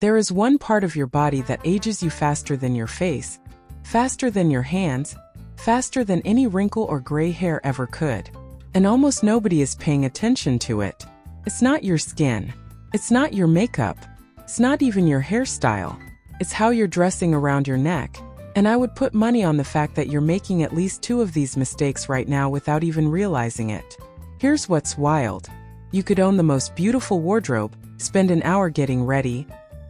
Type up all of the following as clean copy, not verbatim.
There is one part of your body that ages you faster than your face, faster than your hands, faster than any wrinkle or gray hair ever could. And almost nobody is paying attention to it. It's not your skin. It's not your makeup. It's not even your hairstyle. It's how you're dressing around your neck. And I would put money on the fact that you're making at least 2 of these mistakes right now without even realizing it. Here's what's wild. You could own the most beautiful wardrobe, spend an hour getting ready,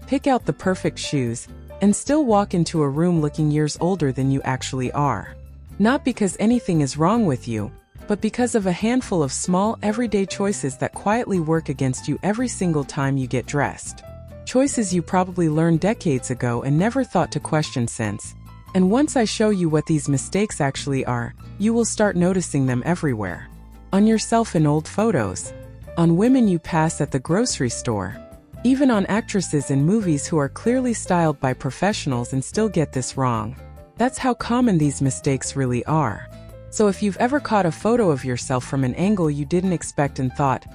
pick out the perfect shoes, and still walk into a room looking years older than you actually are. Not because anything is wrong with you, but because of a handful of small, everyday choices that quietly work against you every single time you get dressed. Choices you probably learned decades ago and never thought to question since. And once I show you what these mistakes actually are, you will start noticing them everywhere. On yourself in old photos, on women you pass at the grocery store, even on actresses in movies who are clearly styled by professionals and still get this wrong. That's how common these mistakes really are. So if you've ever caught a photo of yourself from an angle you didn't expect and thought,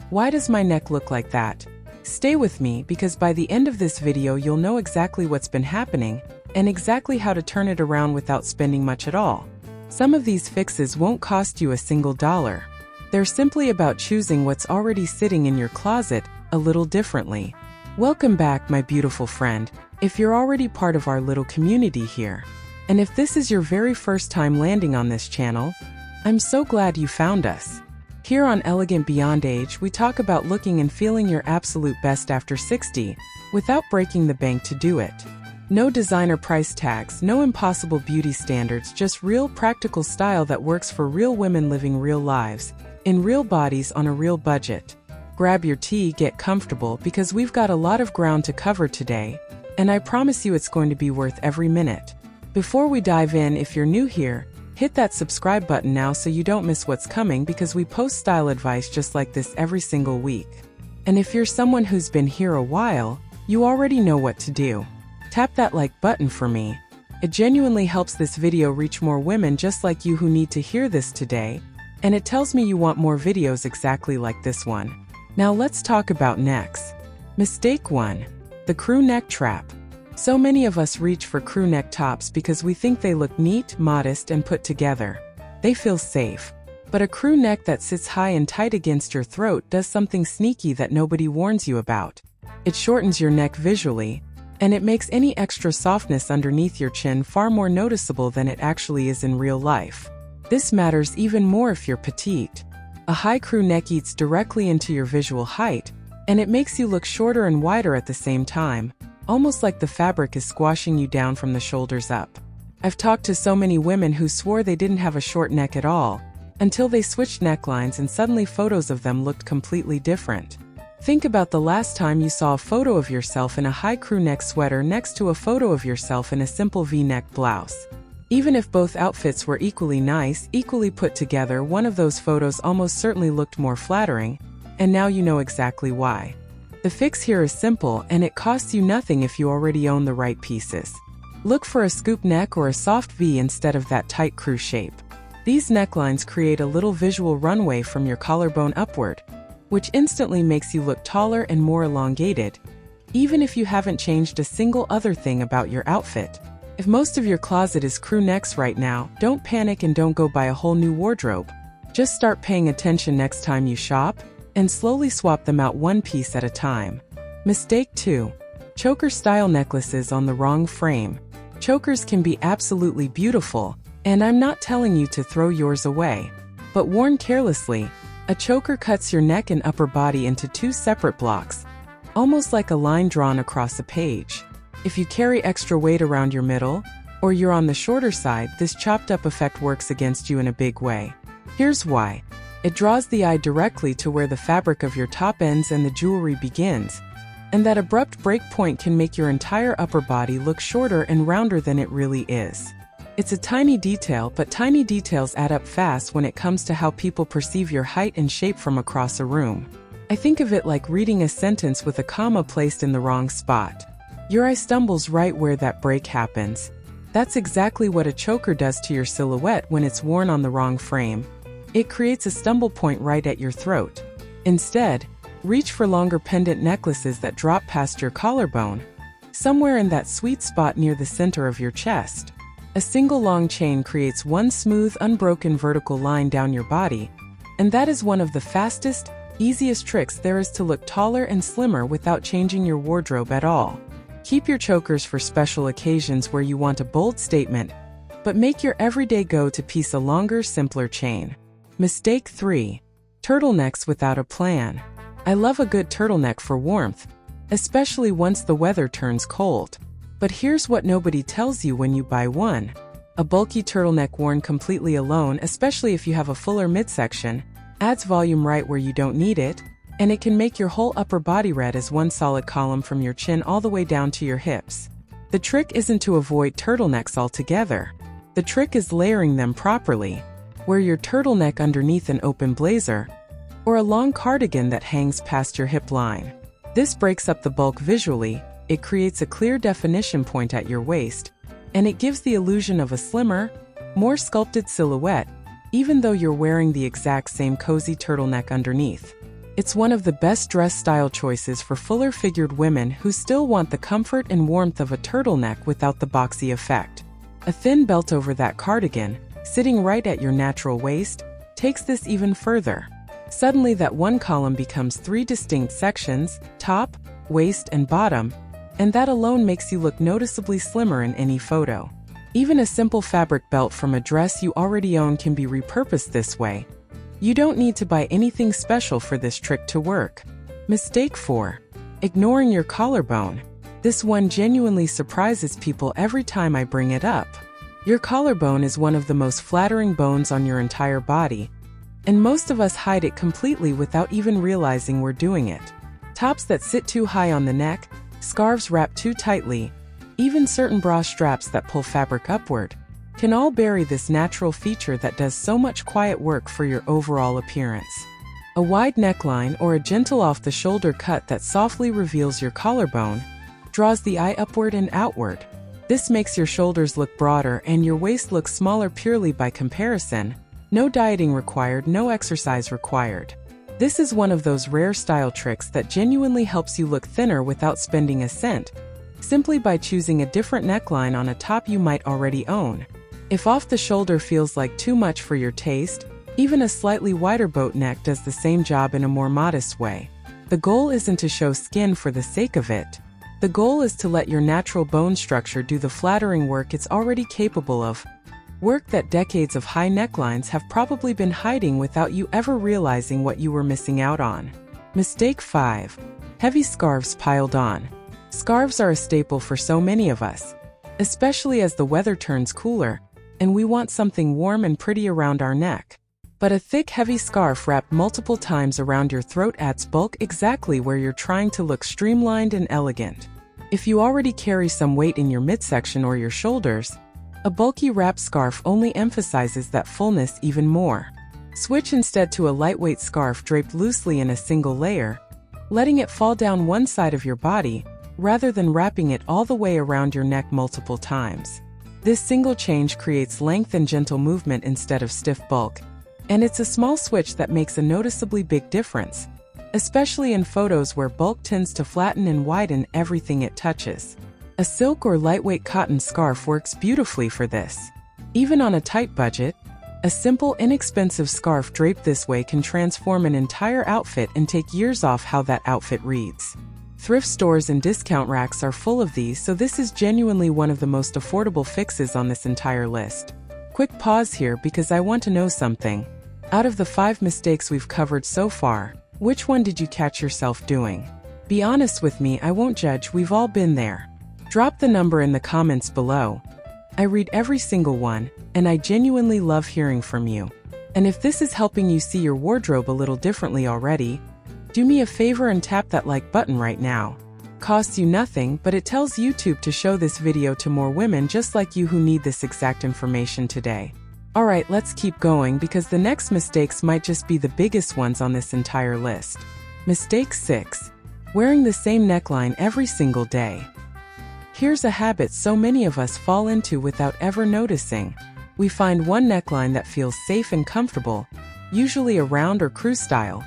"Why does my neck look like that?" Stay with me, because by the end of this video you'll know exactly what's been happening and exactly how to turn it around without spending much at all. Some of these fixes won't cost you a single dollar. They're simply about choosing what's already sitting in your closet a little differently. Welcome back, my beautiful friend, if you're already part of our little community here. And if this is your very first time landing on this channel, I'm so glad you found us. Here on Elegant Beyond Age, we talk about looking and feeling your absolute best after 60, without breaking the bank to do it. No designer price tags, no impossible beauty standards, just real practical style that works for real women living real lives, in real bodies on a real budget. Grab your tea, get comfortable, because we've got a lot of ground to cover today, and I promise you it's going to be worth every minute. Before we dive in, if you're new here, hit that subscribe button now so you don't miss what's coming, because we post style advice just like this every single week. And if you're someone who's been here a while, you already know what to do. Tap that like button for me. It genuinely helps this video reach more women just like you who need to hear this today, and it tells me you want more videos exactly like this one. Now let's talk about necks. Mistake 1. The crew neck trap. So many of us reach for crew neck tops because we think they look neat, modest, and put together. They feel safe. But a crew neck that sits high and tight against your throat does something sneaky that nobody warns you about. It shortens your neck visually, and it makes any extra softness underneath your chin far more noticeable than it actually is in real life. This matters even more if you're petite. A high crew neck eats directly into your visual height, and it makes you look shorter and wider at the same time, almost like the fabric is squashing you down from the shoulders up. I've talked to so many women who swore they didn't have a short neck at all, until they switched necklines and suddenly photos of them looked completely different. Think about the last time you saw a photo of yourself in a high crew neck sweater next to a photo of yourself in a simple V-neck blouse. Even if both outfits were equally nice, equally put together, one of those photos almost certainly looked more flattering, and now you know exactly why. The fix here is simple, and it costs you nothing if you already own the right pieces. Look for a scoop neck or a soft V instead of that tight crew shape. These necklines create a little visual runway from your collarbone upward, which instantly makes you look taller and more elongated, even if you haven't changed a single other thing about your outfit. If most of your closet is crew necks right now, don't panic and don't go buy a whole new wardrobe. Just start paying attention next time you shop, and slowly swap them out one piece at a time. Mistake 2. Choker-style necklaces on the wrong frame. Chokers can be absolutely beautiful, and I'm not telling you to throw yours away. But worn carelessly, a choker cuts your neck and upper body into 2 separate blocks, almost like a line drawn across a page. If you carry extra weight around your middle, or you're on the shorter side, this chopped-up effect works against you in a big way. Here's why. It draws the eye directly to where the fabric of your top ends and the jewelry begins, and that abrupt break point can make your entire upper body look shorter and rounder than it really is. It's a tiny detail, but tiny details add up fast when it comes to how people perceive your height and shape from across a room. I think of it like reading a sentence with a comma placed in the wrong spot. Your eye stumbles right where that break happens. That's exactly what a choker does to your silhouette when it's worn on the wrong frame. It creates a stumble point right at your throat. Instead, Reach for longer pendant necklaces that drop past your collarbone, somewhere in that sweet spot near the center of your chest. A single long chain creates one smooth, unbroken vertical line down your body, and that is one of the fastest, easiest tricks there is to look taller and slimmer without changing your wardrobe at all. Keep your chokers for special occasions where you want a bold statement, but make your everyday go-to piece a longer, simpler chain. Mistake 3. Turtlenecks without a plan. I love a good turtleneck for warmth, especially once the weather turns cold. But here's what nobody tells you when you buy one. A bulky turtleneck worn completely alone, especially if you have a fuller midsection, adds volume right where you don't need it, and it can make your whole upper body red as one solid column from your chin all the way down to your hips. The trick isn't to avoid turtlenecks altogether. The trick is layering them properly. Wear your turtleneck underneath an open blazer, or a long cardigan that hangs past your hip line. This breaks up the bulk visually, it creates a clear definition point at your waist, and it gives the illusion of a slimmer, more sculpted silhouette, even though you're wearing the exact same cozy turtleneck underneath. It's one of the best dress style choices for fuller-figured women who still want the comfort and warmth of a turtleneck without the boxy effect. A thin belt over that cardigan, sitting right at your natural waist, takes this even further. Suddenly that one column becomes 3 distinct sections, top, waist, and bottom, and that alone makes you look noticeably slimmer in any photo. Even a simple fabric belt from a dress you already own can be repurposed this way. You don't need to buy anything special for this trick to work. Mistake 4. Ignoring your collarbone. This one genuinely surprises people every time I bring it up. Your collarbone is one of the most flattering bones on your entire body, and most of us hide it completely without even realizing we're doing it. Tops that sit too high on the neck, scarves wrapped too tightly, even certain bra straps that pull fabric upward, can all bury this natural feature that does so much quiet work for your overall appearance. A wide neckline or a gentle off-the-shoulder cut that softly reveals your collarbone draws the eye upward and outward. This makes your shoulders look broader and your waist look smaller purely by comparison. No dieting required, no exercise required. This is one of those rare style tricks that genuinely helps you look thinner without spending a cent, simply by choosing a different neckline on a top you might already own. If off the shoulder feels like too much for your taste, even a slightly wider boat neck does the same job in a more modest way. The goal isn't to show skin for the sake of it. The goal is to let your natural bone structure do the flattering work it's already capable of. Work that decades of high necklines have probably been hiding without you ever realizing what you were missing out on. Mistake 5. Heavy scarves piled on. Scarves are a staple for so many of us, especially as the weather turns cooler, and we want something warm and pretty around our neck. But a thick, heavy scarf wrapped multiple times around your throat adds bulk exactly where you're trying to look streamlined and elegant. If you already carry some weight in your midsection or your shoulders, a bulky wrap scarf only emphasizes that fullness even more. Switch instead to a lightweight scarf draped loosely in a single layer, letting it fall down one side of your body, rather than wrapping it all the way around your neck multiple times. This single change creates length and gentle movement instead of stiff bulk, and it's a small switch that makes a noticeably big difference, especially in photos where bulk tends to flatten and widen everything it touches. A silk or lightweight cotton scarf works beautifully for this. Even on a tight budget, a simple, inexpensive scarf draped this way can transform an entire outfit and take years off how that outfit reads. Thrift stores and discount racks are full of these, so this is genuinely one of the most affordable fixes on this entire list. Quick pause here because I want to know something. Out of the 5 mistakes we've covered so far, which one did you catch yourself doing? Be honest with me, I won't judge, we've all been there. Drop the number in the comments below. I read every single one, and I genuinely love hearing from you. And if this is helping you see your wardrobe a little differently already, do me a favor and tap that like button right now. Costs you nothing, but it tells YouTube to show this video to more women just like you who need this exact information today. Alright, let's keep going because the next mistakes might just be the biggest ones on this entire list. Mistake 6. Wearing the same neckline every single day. Here's a habit so many of us fall into without ever noticing. We find one neckline that feels safe and comfortable, usually a round or crew style,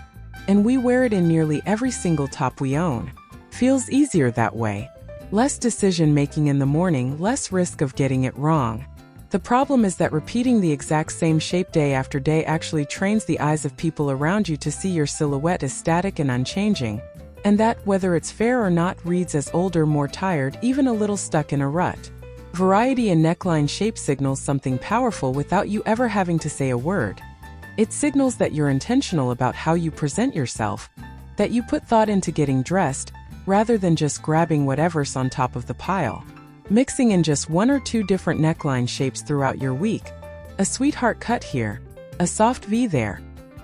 and we wear it in nearly every single top we own. Feels easier that way. Less decision-making in the morning, less risk of getting it wrong. The problem is that repeating the exact same shape day after day actually trains the eyes of people around you to see your silhouette as static and unchanging, and that, whether it's fair or not, reads as older, more tired, even a little stuck in a rut. Variety in neckline shape signals something powerful without you ever having to say a word. It signals that you're intentional about how you present yourself, that you put thought into getting dressed, rather than just grabbing whatever's on top of the pile. Mixing in just 1 or 2 different neckline shapes throughout your week. A sweetheart cut here, a soft V there,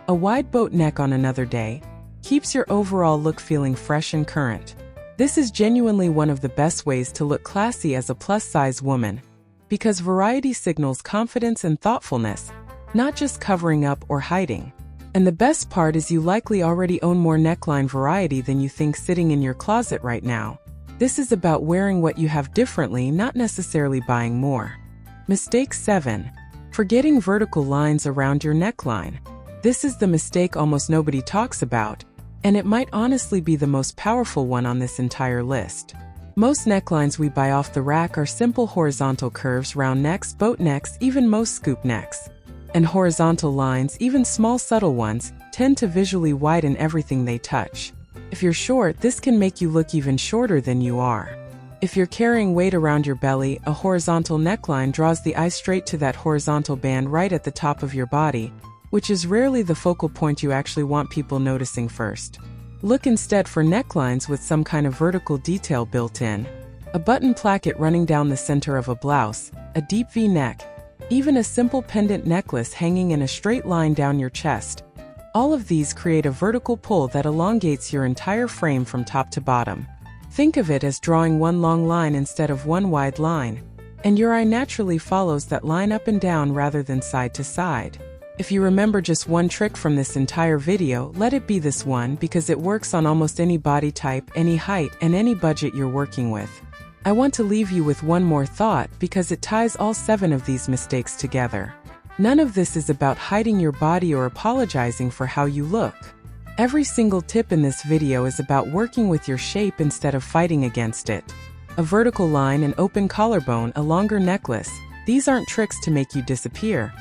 a wide boat neck on another day, keeps your overall look feeling fresh and current. This is genuinely one of the best ways to look classy as a plus-size woman, because variety signals confidence and thoughtfulness, not just covering up or hiding. And the best part is you likely already own more neckline variety than you think sitting in your closet right now. This is about wearing what you have differently, not necessarily buying more. Mistake 7. Forgetting vertical lines around your neckline. This is the mistake almost nobody talks about, and it might honestly be the most powerful one on this entire list. Most necklines we buy off the rack are simple horizontal curves, round necks, boat necks, even most scoop necks. And horizontal lines, even small subtle ones, tend to visually widen everything they touch. If you're short, this can make you look even shorter than you are. If you're carrying weight around your belly, a horizontal neckline draws the eye straight to that horizontal band right at the top of your body, which is rarely the focal point you actually want people noticing first. Look instead for necklines with some kind of vertical detail built in. A button placket running down the center of a blouse, a deep V-neck, even a simple pendant necklace hanging in a straight line down your chest. All of these create a vertical pull that elongates your entire frame from top to bottom. Think of it as drawing one long line instead of one wide line, and your eye naturally follows that line up and down rather than side to side. If you remember just one trick from this entire video, let it be this one, because it works on almost any body type, any height, and any budget you're working with. I want to leave you with one more thought, because it ties all 7 of these mistakes together. None of this is about hiding your body or apologizing for how you look. Every single tip in this video is about working with your shape instead of fighting against it. A vertical line, an open collarbone, a longer necklace. These aren't tricks to make you disappear.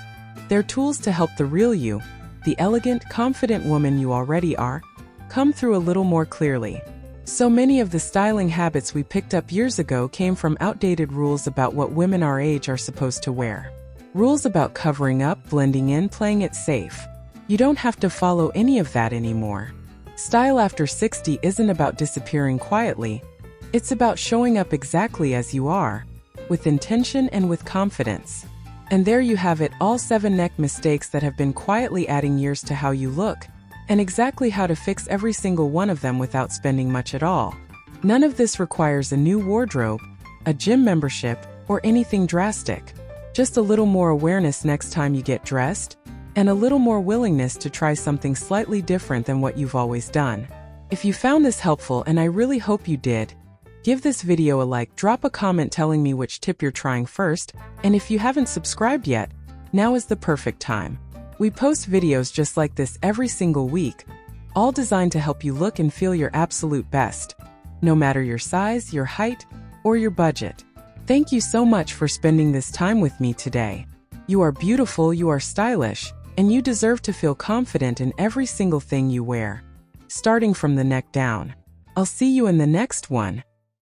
They're tools to help the real you, the elegant, confident woman you already are, come through a little more clearly. So many of the styling habits we picked up years ago came from outdated rules about what women our age are supposed to wear. Rules about covering up, blending in, playing it safe. You don't have to follow any of that anymore. Style after 60 isn't about disappearing quietly. It's about showing up exactly as you are, with intention and with confidence. And there you have it, all 7 neck mistakes that have been quietly adding years to how you look, and exactly how to fix every single one of them without spending much at all. None of this requires a new wardrobe, a gym membership, or anything drastic. Just a little more awareness next time you get dressed, and a little more willingness to try something slightly different than what you've always done. If you found this helpful, and I really hope you did, give this video a like, drop a comment telling me which tip you're trying first, and if you haven't subscribed yet, now is the perfect time. We post videos just like this every single week, all designed to help you look and feel your absolute best, no matter your size, your height, or your budget. Thank you so much for spending this time with me today. You are beautiful, you are stylish, and you deserve to feel confident in every single thing you wear, starting from the neck down. I'll see you in the next one.